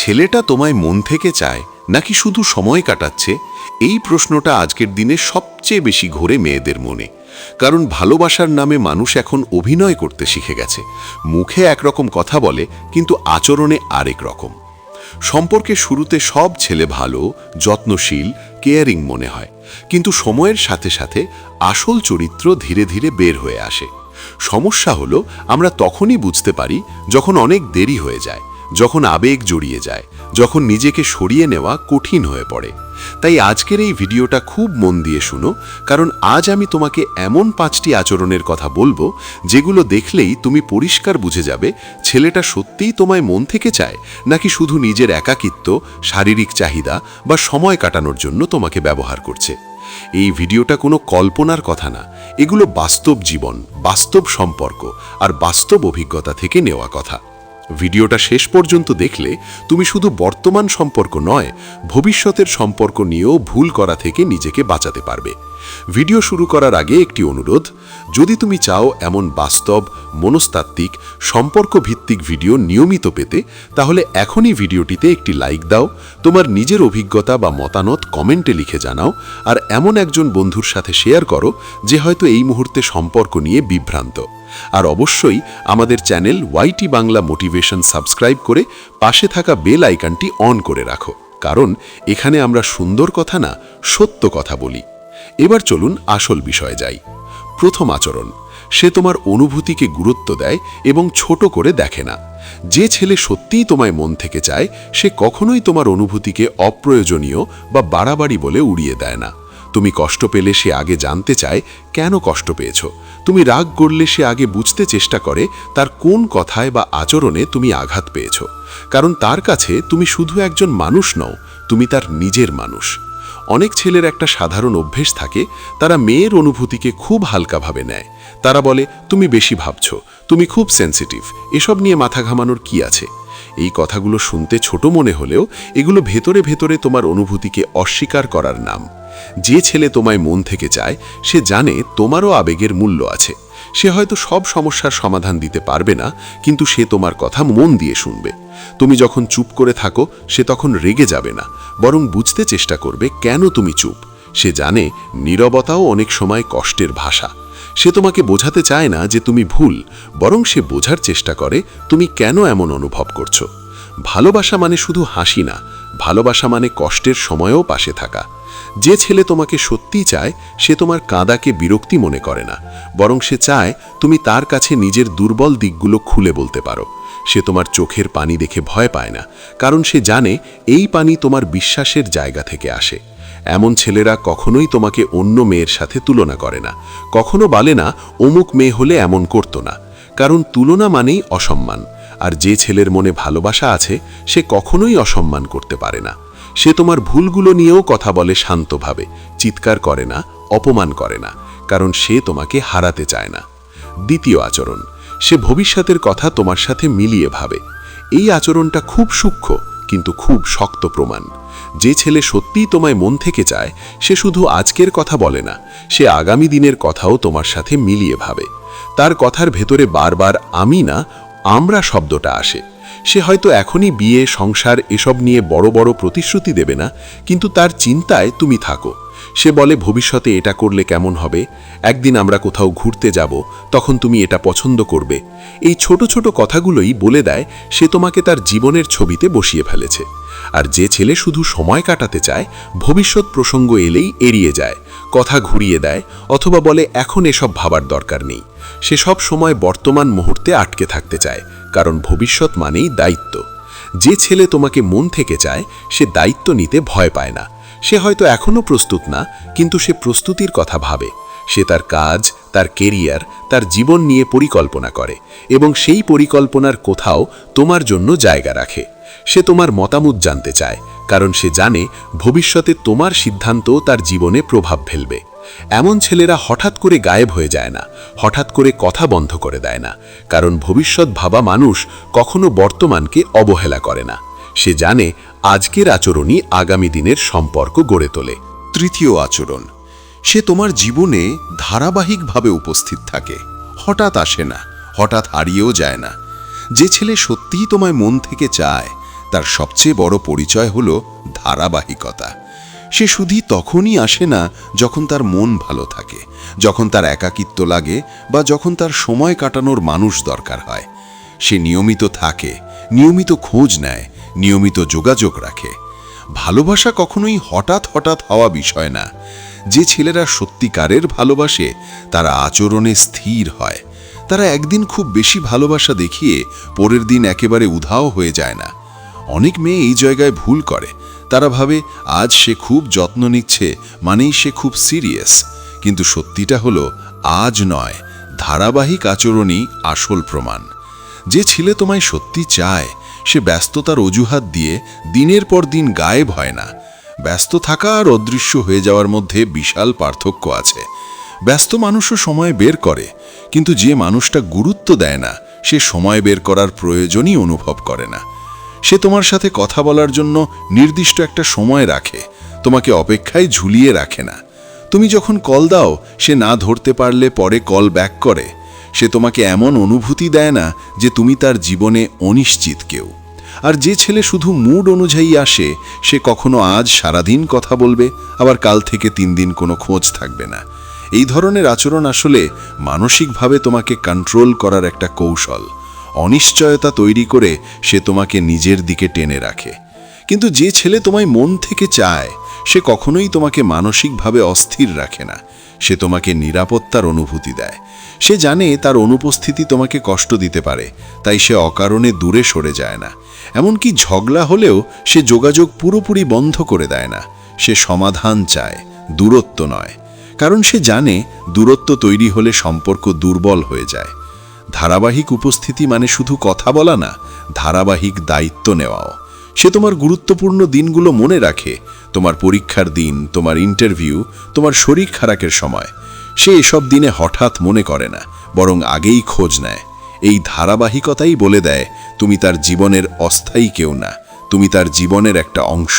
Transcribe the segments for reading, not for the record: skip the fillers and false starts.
ছেলেটা তোমায় মন থেকে চায় নাকি শুধু সময় কাটাচ্ছে, এই প্রশ্নটা আজকের দিনে সবচেয়ে বেশি ঘোরে মেয়েদের মনে। কারণ ভালোবাসার নামে মানুষ এখন অভিনয় করতে শিখে গেছে। মুখে একরকম কথা বলে, কিন্তু আচরণে আরেক রকম। সম্পর্কের শুরুতে সব ছেলে ভালো, যত্নশীল, কেয়ারিং মনে হয়, কিন্তু সময়ের সাথে সাথে আসল চরিত্র ধীরে ধীরে বের হয়ে আসে। সমস্যা হলো, আমরা তখনই বুঝতে পারি যখন অনেক দেরি হয়ে যায়, যখন আবেগ জড়িয়ে যায়, যখন নিজেকে সরিয়ে নেওয়া কঠিন হয়ে পড়ে। তাই আজকের এই ভিডিওটা খুব মন দিয়ে শুনো, কারণ আজ আমি তোমাকে এমন 5টি আচরণের কথা বলবো যেগুলো দেখলেই তুমি পরিষ্কার বুঝে যাবে ছেলেটা সত্যিই তোমায় মন থেকে চায় নাকি শুধু নিজের একাকিত্ব, শারীরিক চাহিদা বা সময় কাটানোর জন্য তোমাকে ব্যবহার করছে। এই ভিডিওটা কোনো কল্পনার কথা না, এগুলো বাস্তব জীবন, বাস্তব সম্পর্ক আর বাস্তব অভিজ্ঞতা থেকে নেওয়া কথা। ভিডিওটা শেষ পর্যন্ত দেখলে তুমি শুধু বর্তমান সম্পর্ক নয়, ভবিষ্যতের সম্পর্ক নিয়েও ভুল করা থেকে নিজেকে বাঁচাতে পারবে। ভিডিও শুরু করার আগে একটি অনুরোধ, যদি তুমি চাও এমন বাস্তব, মনস্তাত্ত্বিক, সম্পর্ক ভিত্তিক ভিডিও নিয়মিত পেতে, তাহলে এখনই ভিডিওটিতে একটি লাইক দাও, তোমার নিজের অভিজ্ঞতা বা মতামত কমেন্টে লিখে জানাও, আর এমন একজন বন্ধুর সাথে শেয়ার করো যে হয়তো এই মুহূর্তে সম্পর্ক নিয়ে বিভ্রান্ত। আর অবশ্যই আমাদের channel YT Bangla motivation subscribe করে পাশে থাকা বেল আইকনটি অন করে রাখো, কারণ এখানে আমরা সুন্দর কথা না, সত্য কথা বলি। এবার চলুন আসল বিষয়ে যাই। প্রথম আচরণ, সে তোমার অনুভূতিকে গুরুত্ব দেয় এবং ছোট করে দেখে না। যে ছেলে সত্যিই তোমায় মন থেকে চায়, সে কখনোই তোমার অনুভূতিকে অপ্রয়োজনীয় বা বাড়াবাড়ি বলে উড়িয়ে দেয় না। তুমি কষ্ট পেলে সে আগে জানতে চায় কেন কষ্ট পেয়েছ। তুমি রাগ করলে সে আগে বুঝতে চেষ্টা করে তার কোন কথায় বা আচরণে তুমি আঘাত পেয়েছ। কারণ তার কাছে তুমি শুধু একজন মানুষ নও, তুমি তার নিজের মানুষ। অনেক ছেলের একটা সাধারণ অভ্যেস থাকে, তারা মেয়ের অনুভূতিকে খুব হালকাভাবে নেয়। তারা বলে, তুমি বেশি ভাবছ, তুমি খুব সেন্সিটিভ, এসব নিয়ে মাথা ঘামানোর কি আছে। এই কথাগুলো শুনতে ছোট মনে হলেও এগুলো ভেতরে ভেতরে তোমার অনুভূতিকে অস্বীকার করার নাম। যে ছেলে তোমায় মন থেকে চায়, সে জানে তোমারও আবেগের মূল্য আছে। সে হয়তো সব সমস্যার সমাধান দিতে পারবে না, কিন্তু সে তোমার কথা মন দিয়ে শুনবে। তুমি যখন চুপ করে থাকো, সে তখন রেগে যাবে না, বরং বুঝতে চেষ্টা করবে কেন তুমি চুপ। সে জানে নীরবতাও অনেক সময় কষ্টের ভাষা। সে তোমাকে বোঝাতে চায় না যে তুমি ভুল, বরং সে বোঝার চেষ্টা করে তুমি কেন এমন অনুভব করছো। ভালোবাসা মানে শুধু হাসি না, ভালোবাসা মানে কষ্টের সময়েও পাশে থাকা। যে ছেলে তোমাকে সত্যিই চায়, সে তোমার কাঁদাকে বিরক্তি মনে করে না, বরং সে চায় তুমি তার কাছে নিজের দুর্বল দিকগুলো খুলে বলতে পারো। সে তোমার চোখের পানি দেখে ভয় পায় না, কারণ সে জানে এই পানি তোমার বিশ্বাসের জায়গা থেকে আসে। এমন ছেলেরা কখনোই তোমাকে অন্য মেয়ের সাথে তুলনা করে না, কখনো বলে না অমুক মেয়ে হলে এমন করতো না, কারণ তুলনা মানেই অসম্মান। আর যে ছেলের মনে ভালোবাসা আছে, সে কখনোই অসম্মান করতে পারে না। সে তোমার ভুলগুলো নিয়েও কথা বলে শান্তভাবে, চিৎকার করে না, অপমান করে না, কারণ সে তোমাকে হারাতে চায় না। দ্বিতীয় আচরণ, সে ভবিষ্যতের কথা তোমার সাথে মিলিয়ে ভাবে। এই আচরণটা খুব সূক্ষ্ম, কিন্তু খুব শক্ত প্রমাণ। যে ছেলে সত্যিই তোমায় মন থেকে চায়, সে শুধু আজকের কথা বলে না, সে আগামী দিনের কথাও তোমার সাথে মিলিয়ে ভাবে। তার কথার ভেতরে বারবার আমি না, আমরা শব্দটা আসে। সে হয়তো এখনই বিয়ে, সংসার এসব নিয়ে বড় বড় প্রতিশ্রুতি দেবে না, কিন্তু তার চিন্তায় তুমি থাকো। সে বলে ভবিষ্যতে এটা করলে কেমন হবে, একদিন আমরা কোথাও ঘুরতে যাব, তখন তুমি এটা পছন্দ করবে। এই ছোট ছোট কথাগুলোই বলে দেয় সে তোমাকে তার জীবনের ছবিতে বসিয়ে ফেলেছে। আর যে ছেলে শুধু সময় কাটাতে চায়, ভবিষ্যৎ প্রসঙ্গ এলেই এড়িয়ে যায়, কথা ঘুরিয়ে দেয়, অথবা বলে এখন এসব ভাবার দরকার নেই। সে সব সময় বর্তমান মুহূর্তে আটকে থাকতে চায়, কারণ ভবিষ্যৎ মানেই দায়িত্ব। যে ছেলে তোমাকে মন থেকে চায়, সে দায়িত্ব নিতে ভয় পায় না। সে হয়তো এখনও প্রস্তুত না, কিন্তু সে প্রস্তুতির কথা ভাবে। সে তার কাজ, তার কেরিয়ার, তার জীবন নিয়ে পরিকল্পনা করে, এবং সেই পরিকল্পনার কোথাও তোমার জন্য জায়গা রাখে। সে তোমার মতামত জানতে চায়, কারণ সে জানে ভবিষ্যতে তোমার সিদ্ধান্ত তার জীবনে প্রভাব ফেলবে। এমন ছেলেরা হঠাৎ করে গায়েব হয়ে যায় না, হঠাৎ করে কথা বন্ধ করে দেয় না, কারণ ভবিষ্যৎ ভাবা মানুষ কখনো বর্তমানকে অবহেলা করে না। সে জানে আজকের আচরণই আগামী দিনের সম্পর্ক গড়ে তোলে। তৃতীয় আচরণ, সে তোমার জীবনে ধারাবাহিকভাবে উপস্থিত থাকে, হঠাৎ আসে না, হঠাৎ হারিয়েও যায় না। যে ছেলে সত্যিই তোমায় মন থেকে চায়, তার সবচেয়ে বড় পরিচয় হল ধারাবাহিকতা। সে শুধু তখনই আসে না যখন তার মন ভালো থাকে, যখন তার একাকিত্ব লাগে বা যখন তার সময় কাটানোর মানুষ দরকার হয়। সে নিয়মিত থাকে, নিয়মিত খোঁজ নেয়, নিয়মিত যোগাযোগ রাখে। ভালোবাসা কখনোই হঠাৎ হঠাৎ হওয়া বিষয় না। যে ছেলেরা সত্যিকারের ভালোবাসে তারা আচরণে স্থির হয়। তারা একদিন খুব বেশি ভালোবাসা দেখিয়ে পরের দিন একেবারে উধাও হয়ে যায় না। অনেক মেয়ে এই জায়গায় ভুল করে। তারা ভাবে আজ সে খুব যত্ন নিচ্ছে মানেই সে খুব সিরিয়াস। কিন্তু সত্যিটা হলো আজ নয়, ধারাবাহিক আচরণই আসল প্রমাণ। যে ছেলে তোমায় সত্যি চায় সে ব্যস্ততার অজুহাত দিয়ে দিনের পর দিন গায়েব হয় না। ব্যস্ত থাকা আর অদৃশ্য হয়ে যাওয়ার মধ্যে বিশাল পার্থক্য আছে। ব্যস্ত মানুষও সময় বের করে, কিন্তু যে মানুষটা গুরুত্ব দেয় না সে সময় বের করার প্রয়োজনই অনুভব করে না। সে তোমার সাথে কথা বলার জন্য নির্দিষ্ট একটা সময় রাখে, তোমাকে অপেক্ষায় ঝুলিয়ে রাখে না। তুমি যখন কল দাও সে না ধরতে পারলে পরে কল ব্যাক করে। সে তোমাকে এমন অনুভূতি দেয় না যে তুমি তার জীবনে অনিশ্চিত কেউ। আর যে ছেলে শুধু মুড অনুযায়ী আসে সে কখনো আজ সারাদিন কথা বলবে, আবার কাল থেকে 3 দিন কোনো খোঁজ থাকবে না। এই ধরনের আচরণ আসলে মানসিকভাবে তোমাকে কন্ট্রোল করার একটা কৌশল। অনিশ্চয়তা তৈরি করে সে তোমাকে নিজের দিকে টেনে রাখে। কিন্তু যে ছেলে তোমায় মন থেকে চায় সে কখনোই তোমাকে মানসিকভাবে অস্থির রাখে না। সে তোমাকে নিরাপত্তার অনুভূতি দেয়। সে জানে তার অনুপস্থিতি তোমাকে কষ্ট দিতে পারে, তাই সে অকারণে দূরে সরে যায় না। এমনকি ঝগড়া হলেও সে যোগাযোগ পুরোপুরি বন্ধ করে দেয় না। সে সমাধান চায়, দূরত্ব নয়। কারণ সে জানে দূরত্ব তৈরি হলে সম্পর্ক দুর্বল হয়ে যায়। ধারাবাহিক উপস্থিতি মানে শুধু কথা বলা না, ধারাবাহিক দায়িত্ব নেওয়াও। সে তোমার গুরুত্বপূর্ণ দিনগুলো মনে রাখে, তোমার পরীক্ষার দিন, তোমার ইন্টারভিউ, তোমার শরীর খারাপের সময়। সে এসব দিনে হঠাৎ মনে করে না, বরং আগেই খোঁজ নেয়। এই ধারাবাহিকতাই বলে দেয় তুমি তার জীবনের অস্থায়ী কেউ না, তুমি তার জীবনের একটা অংশ।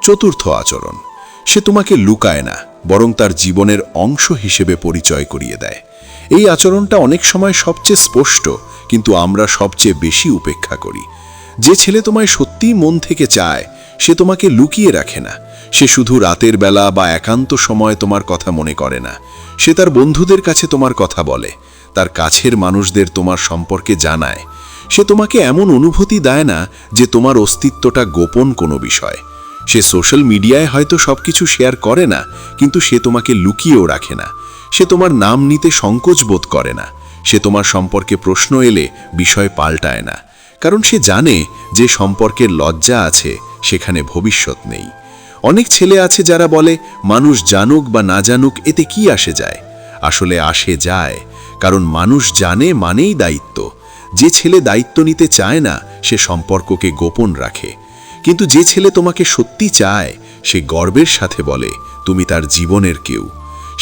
চতুর্থ আচরণ, সে তোমাকে লুকায় না, বরং তার জীবনের অংশ হিসেবে পরিচয় করিয়ে দেয়। এই আচরণটা অনেক সময় সবচেয়ে স্পষ্ট, কিন্তু আমরা সবচেয়ে বেশি উপেক্ষা করি। যে ছেলে তোমায় সত্যিই মন থেকে চায় সে তোমাকে লুকিয়ে রাখে না। সে শুধু রাতের বেলা বা একান্ত সময় তোমার কথা মনে করে না। সে তার বন্ধুদের কাছে তোমার কথা বলে, তার কাছের মানুষদের তোমার সম্পর্কে জানায়। সে তোমাকে এমন অনুভূতি দেয় না যে তোমার অস্তিত্বটা গোপন কোনো বিষয়। সে সোশ্যাল মিডিয়ায় হয়তো সবকিছু শেয়ার করে না, কিন্তু সে তোমাকে লুকিয়েও রাখে না। সে তোমার নাম নিতে সংকোচ বোধ করে না। সে তোমার সম্পর্কে প্রশ্ন এলে বিষয় পাল্টায় না, কারণ সে জানে যে সম্পর্কের লজ্জা আছে সেখানে ভবিষ্যৎ নেই। অনেক ছেলে আছে যারা বলে মানুষ জানুক বা না জানুক এতে কি আসে যায়। আসলে আসে যায়, কারণ মানুষ জানে মানেই দায়িত্ব। যে ছেলে দায়িত্ব নিতে চায় না সে সম্পর্ককে গোপন রাখে। কিন্তু যে ছেলে তোমাকে সত্যি চায় সে গর্বের সাথে বলে তুমি তার জীবনের কেউ।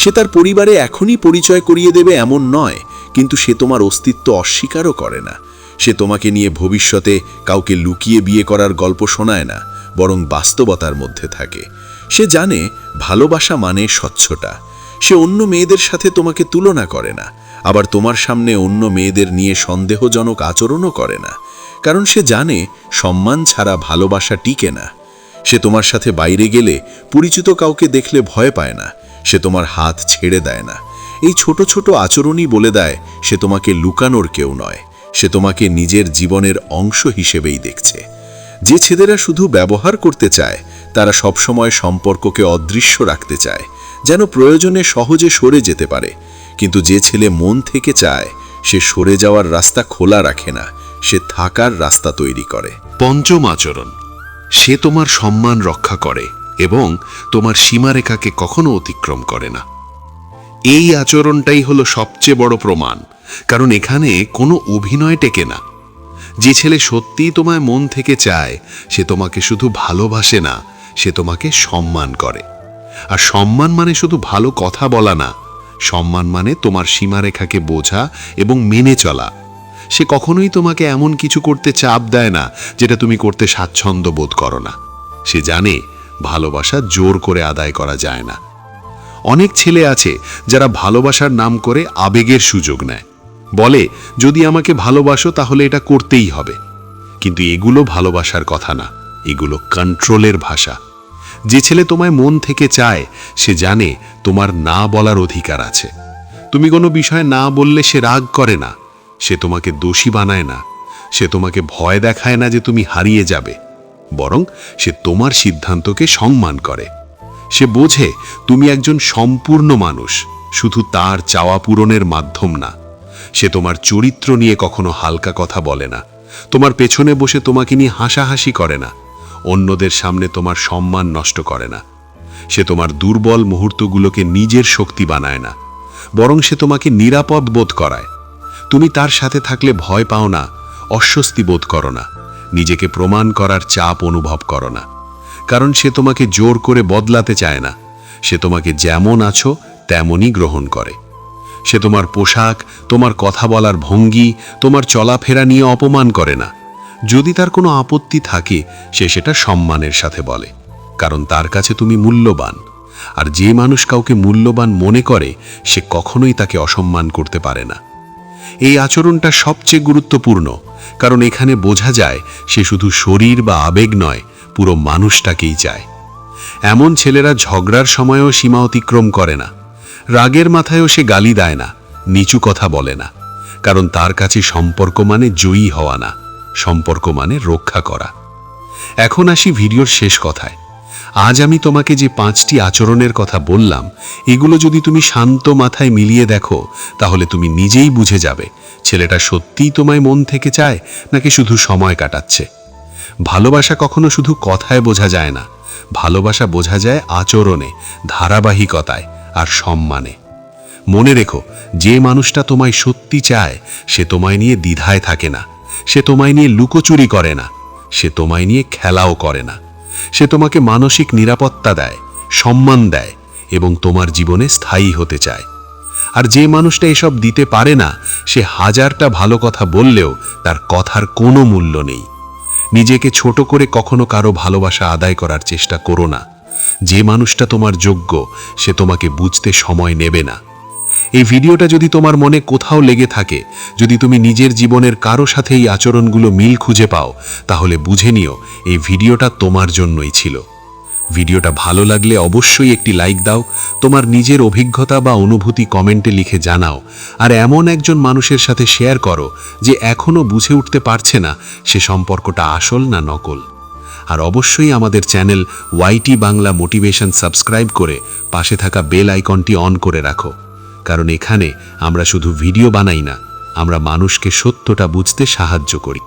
সে তার পরিবারে এখনই পরিচয় করিয়ে দেবে এমন নয়, কিন্তু সে তোমার অস্তিত্ব অস্বীকারও করে না। সে তোমাকে নিয়ে ভবিষ্যতে কাউকে লুকিয়ে বিয়ে করার গল্প শোনায় না, বরং বাস্তবতার মধ্যে থাকে। সে জানে ভালোবাসা মানে স্বচ্ছতা। সে অন্য মেয়েদের সাথে তোমাকে তুলনা করে না, আবার তোমার সামনে অন্য মেয়েদের নিয়ে সন্দেহজনক আচরণও করে না। কারণ সে জানে সম্মান ছাড়া ভালোবাসা টিকে না। সে তোমার সাথে বাইরে গেলে পরিচিত কাউকে দেখলে ভয় পায় না। সে তোমার হাত ছেড়ে দেয় না। এই ছোট ছোট আচরণই বলে দেয় সে তোমাকে লুকানোর কেউ নয়, সে তোমাকে নিজের জীবনের অংশ হিসেবেই দেখছে। যে ছেলেরা শুধু ব্যবহার করতে চায় তারা সবসময় সম্পর্ককে অদৃশ্য রাখতে চায়, যেন প্রয়োজনে সহজে সরে যেতে পারে। কিন্তু যে ছেলে মন থেকে চায় সে সরে যাওয়ার রাস্তা খোলা রাখে না, সে থাকার রাস্তা তৈরি করে। পঞ্চম আচরণ, সে তোমার সম্মান রক্ষা করে এবং তোমার সীমারেখাকে কখনো অতিক্রম করে না। এই আচরণটাই হলো সবচেয়ে বড় প্রমাণ, কারণ এখানে কোনো অভিনয় টেকে না। যে ছেলে সত্যিই তোমায় মন থেকে চায় সে তোমাকে শুধু ভালোবাসে না, সে তোমাকে সম্মান করে। আর সম্মান মানে শুধু ভালো কথা বলা না, সম্মান মানে তোমার সীমারেখাকে বোঝা এবং মেনে চলা। সে কখনোই তোমাকে এমন কিছু করতে চাপ দেয় না যেটা তুমি করতে স্বাচ্ছন্দ্য বোধ করো না। সে জানে ভালোবাসা জোর করে আদায় করা যায় না। অনেক ছেলে আছে যারা ভালোবাসার নাম করে আবেগের সুযোগ নেয়, বলে যদি আমাকে ভালোবাসো তাহলে এটা করতেই হবে। কিন্তু এগুলো ভালোবাসার কথা না, এগুলো কন্ট্রোলের ভাষা। যে ছেলে তোমায় মন থেকে চায় সে জানে তোমার না বলার অধিকার আছে। তুমি কোনো বিষয়ে না বললে সে রাগ করে না, সে তোমাকে দোষী বানায় না, সে তোমাকে ভয় দেখায় না যে তুমি হারিয়ে যাবে, বরং সে তোমার সিদ্ধান্তকে সম্মান করে। সে বোঝে তুমি একজন সম্পূর্ণ মানুষ, শুধু তার চাওয়া পূরণের মাধ্যম না। সে তোমার চরিত্র নিয়ে কখনো হালকা কথা বলে না, তোমার পেছনে বসে তোমাকে নিয়ে হাসাহাসি করে না, অন্যদের সামনে তোমার সম্মান নষ্ট করে না। সে তোমার দুর্বল মুহূর্তগুলোকে নিজের শক্তি বানায় না, বরং সে তোমাকে নিরাপদ বোধ করায়। তুমি তার সাথে থাকলে ভয় পাও না, অস্বস্তি বোধ করো না, নিজেকে প্রমাণ করার চাপ অনুভব করো না। কারণ সে তোমাকে জোর করে বদলাতে চায় না, সে তোমাকে যেমন আছো তেমনই গ্রহণ করে। সে তোমার পোশাক, তোমার কথা বলার ভঙ্গি, তোমার চলাফেরা নিয়ে অপমান করে না। যদি তার কোনো আপত্তি থাকে সে সেটা সম্মানের সাথে বলে, কারণ তার কাছে তুমি মূল্যবান। আর যে মানুষ কাউকে মূল্যবান মনে করে সে কখনোই তাকে অসম্মান করতে পারে না। এই আচরণটা সবচেয়ে গুরুত্বপূর্ণ, কারণ এখানে বোঝা যায় সে শুধু শরীর বা আবেগ নয়, পুরো মানুষটাকেই চায়। এমন ছেলেরা ঝগড়ার সময়ও সীমা অতিক্রম করে না, রাগের মাথায়ও সে গালি দেয় না, নিচু কথা বলে না, কারণ তার কাছে সম্পর্ক মানে জয়ী হওয়া না, সম্পর্ক মানে রক্ষা করা। এখন আসি ভিডিওর শেষ কথায়। আজ আমি তোমাকে যে 5টি আচরণের কথা বললাম, এগুলো যদি তুমি শান্ত মাথায় মিলিয়ে দেখো তাহলে তুমি নিজেই বুঝে যাবে ছেলেটা সত্যিই তোমায় মন থেকে চায় নাকি শুধু সময় কাটাচ্ছে। ভালোবাসা কখনো শুধু কথায় বোঝা যায় না, ভালোবাসা বোঝা যায় আচরণে, ধারাবাহিকতায় আর সম্মানে। মনে রেখো, যে মানুষটা তোমায় সত্যি চায় সে তোমায় নিয়ে দ্বিধায় থাকে না, সে তোমায় নিয়ে লুকোচুরি করে না, সে তোমায় নিয়ে খেলাও করে না। সে তোমাকে মানসিক নিরাপত্তা দেয়, সম্মান দেয় এবং তোমার জীবনে স্থায়ী হতে চায়। আর যে মানুষটা এসব দিতে পারে না সে হাজারটা ভালো কথা বললেও তার কথার কোনো মূল্য নেই। নিজেকে ছোট করে কখনো কারো ভালোবাসা আদায় করার চেষ্টা করো না। যে মানুষটা তোমার যোগ্য সে তোমাকে বুঝতে সময় নেবে না। এই ভিডিওটা যদি তোমার মনে কোথাও লেগে থাকে, যদি তুমি নিজের জীবনের কারো সাথে এই আচরণগুলো মিল খুঁজে পাও, তাহলে বুঝে নিও এই ভিডিওটা তোমার জন্যই ছিল। ভিডিওটা ভালো লাগলে অবশ্যই একটি লাইক দাও, তোমার নিজের অভিজ্ঞতা বা অনুভূতি কমেন্টে লিখে জানাও, আর এমন একজন মানুষের সাথে শেয়ার করো যে এখনও বুঝে উঠতে পারছে না সে সম্পর্কটা আসল না নকল। আর অবশ্যই আমাদের channel YT Bangla motivation subscribe করে পাশে থাকা বেল আইকনটি অন করে রাখো, কারণ এখানে আমরা শুধু ভিডিও বানাই না, আমরা মানুষকে সত্যটা বুঝতে সাহায্য করি।